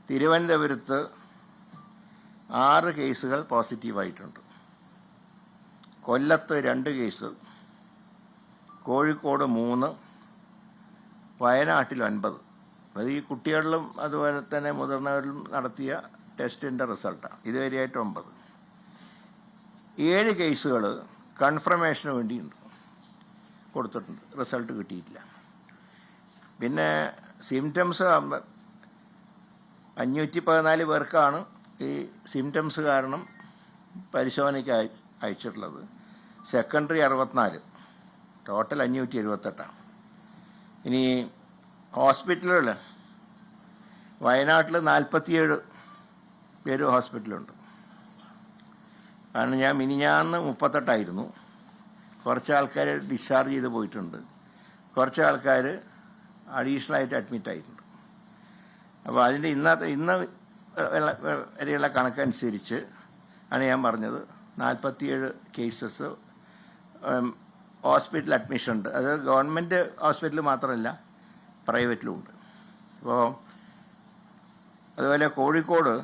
തിരുവനന്തപുരത്ത് 6 കേസുകൾ പോസിറ്റീവായിട്ടുണ്ട്. കൊല്ലത്ത് 2 കേസ്, കോഴിക്കോട് 3, വയനാട്ടിൽ 9. അത് ഈ കുട്ടികളിലും അതുപോലെ തന്നെ മുതിർന്നവരിലും നടത്തിയ ടെസ്റ്റിൻ്റെ റിസൾട്ടാണ്. ഇതുവരെയായിട്ട് 9. 7 കേസുകൾ കൺഫർമേഷന് വേണ്ടിയുണ്ട് കൊടുത്തിട്ടുണ്ട്, റിസൾട്ട് കിട്ടിയിട്ടില്ല. പിന്നെ സിംറ്റംസ് 514 പേർക്കാണ് ഈ സിംറ്റംസ് കാരണം പരിശോധനയ്ക്ക് അയച്ചിട്ടുള്ളത്. Secondary 64, total 578. ഇനി ഹോസ്പിറ്റലുകൾ വയനാട്ടിൽ 47 പേര് ഹോസ്പിറ്റലുണ്ട്. കാരണം ഞാൻ മിനിഞ്ഞാന്ന് 38 കുറച്ച് ആൾക്കാർ ഡിസ്ചാർജ് ചെയ്ത് പോയിട്ടുണ്ട്, കുറച്ച് ആൾക്കാർ അഡീഷണലായിട്ട് അഡ്മിറ്റ് ആയിട്ടുണ്ട്. അപ്പോൾ അതിൻ്റെ ഇന്ന് വരെയുള്ള കണക്കനുസരിച്ച് ആണ് ഞാൻ പറഞ്ഞത് 47 കേസസ് ഹോസ്പിറ്റൽ അഡ്മിഷൻ ഉണ്ട്. അത് ഗവൺമെൻറ് ഹോസ്പിറ്റൽ മാത്രമല്ല, പ്രൈവറ്റിലും ഉണ്ട്. അപ്പോൾ അതുപോലെ കോഴിക്കോട്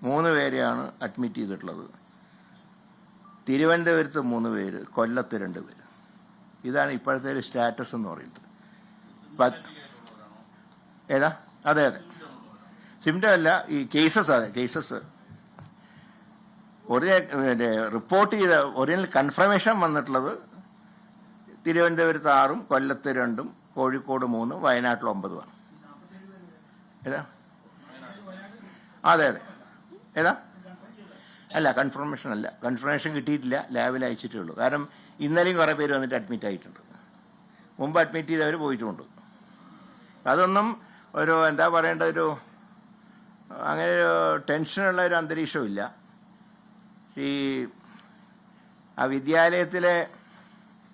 3 പേരെയാണ് അഡ്മിറ്റ് ചെയ്തിട്ടുള്ളത്, തിരുവനന്തപുരത്ത് 3 പേര്, കൊല്ലത്ത് 2 പേര്. ഇതാണ് ഇപ്പോഴത്തെ ഒരു സ്റ്റാറ്റസ് എന്ന് പറയുന്നത്. ഏതാ? അതെ, സിംറ്റം അല്ല, ഈ കേസസ്. അതെ, കേസസ് റിപ്പോർട്ട് ചെയ്ത ഒറിജിനൽ കൺഫർമേഷൻ വന്നിട്ടുള്ളത് തിരുവനന്തപുരത്ത് 6, കൊല്ലത്ത് 2, കോഴിക്കോട് 3, വയനാട്ടിൽ 9 ആണ്. ഏതാ? അതെ, ഏതാ? അല്ല, കൺഫർമേഷൻ അല്ല, കൺഫർമേഷൻ കിട്ടിയിട്ടില്ല, ലാബിൽ അയച്ചിട്ടേ ഉള്ളൂ. കാരണം ഇന്നലെയും കുറേ പേര് വന്നിട്ട് അഡ്മിറ്റ് ആയിട്ടുണ്ട്, മുമ്പ് അഡ്മിറ്റ് ചെയ്തവർ പോയിട്ടുമുണ്ട്. അതൊന്നും ഒരു എന്താ പറയേണ്ട, അങ്ങനെ ഒരു ടെൻഷനുള്ള ഒരു അന്തരീക്ഷമില്ല. ഈ ആ വിദ്യാലയത്തിലെ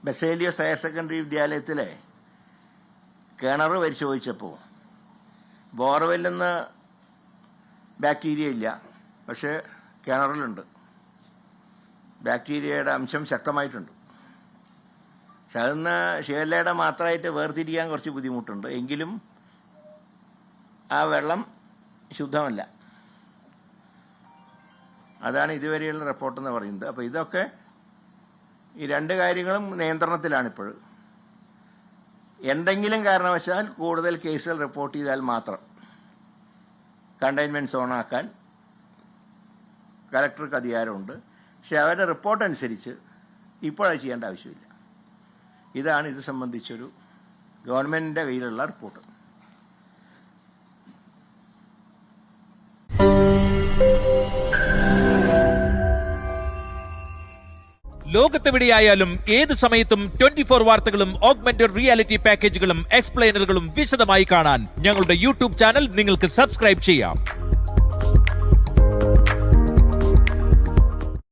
ബസേലിയസ് ഹയർ സെക്കൻഡറി വിദ്യാലയത്തിലെ കിണർ പരിശോധിച്ചപ്പോൾ ബോർവെല്ലിൽ നിന്ന് ബാക്ടീരിയ ഇല്ല, പക്ഷേ കിണറിലുണ്ട്. ബാക്ടീരിയയുടെ അംശം ശക്തമായിട്ടുണ്ട്. പക്ഷെ അതൊന്ന് ഷിഗല്ലയുടെ മാത്രമായിട്ട് വേർതിരിക്കാൻ കുറച്ച് ബുദ്ധിമുട്ടുണ്ട്. എങ്കിലും ആ വെള്ളം ശുദ്ധമല്ല. അതാണ് ഇതുവരെയുള്ള റിപ്പോർട്ടെന്ന് പറയുന്നത്. അപ്പോൾ ഇതൊക്കെ ഈ 2 കാര്യങ്ങളും നിയന്ത്രണത്തിലാണിപ്പോൾ. എന്തെങ്കിലും കാരണവശാൽ കൂടുതൽ കേസുകൾ റിപ്പോർട്ട് ചെയ്താൽ മാത്രം കണ്ടെയ്ൻമെൻറ്റ് സോണാക്കാൻ കലക്ടർക്ക് അധികാരമുണ്ട്. പക്ഷെ അവരുടെ റിപ്പോർട്ട് അനുസരിച്ച് ഇപ്പോഴത് ചെയ്യേണ്ട ആവശ്യമില്ല. ഇതാണ് ഇത് സംബന്ധിച്ചൊരു ഗവൺമെൻറ്റിൻ്റെ കയ്യിലുള്ള റിപ്പോർട്ട്. ലോകത്തെവിടെയായാലും ഏത് സമയത്തും 24 വാർത്തകളും ഓഗ്മെന്റഡ് റിയാലിറ്റി പാക്കേജുകളും എക്സ്പ്ലെയിനറുകളും വിശദമായി കാണാൻ ഞങ്ങളുടെ യൂട്യൂബ് ചാനൽ നിങ്ങൾക്ക് സബ്സ്ക്രൈബ് ചെയ്യാം.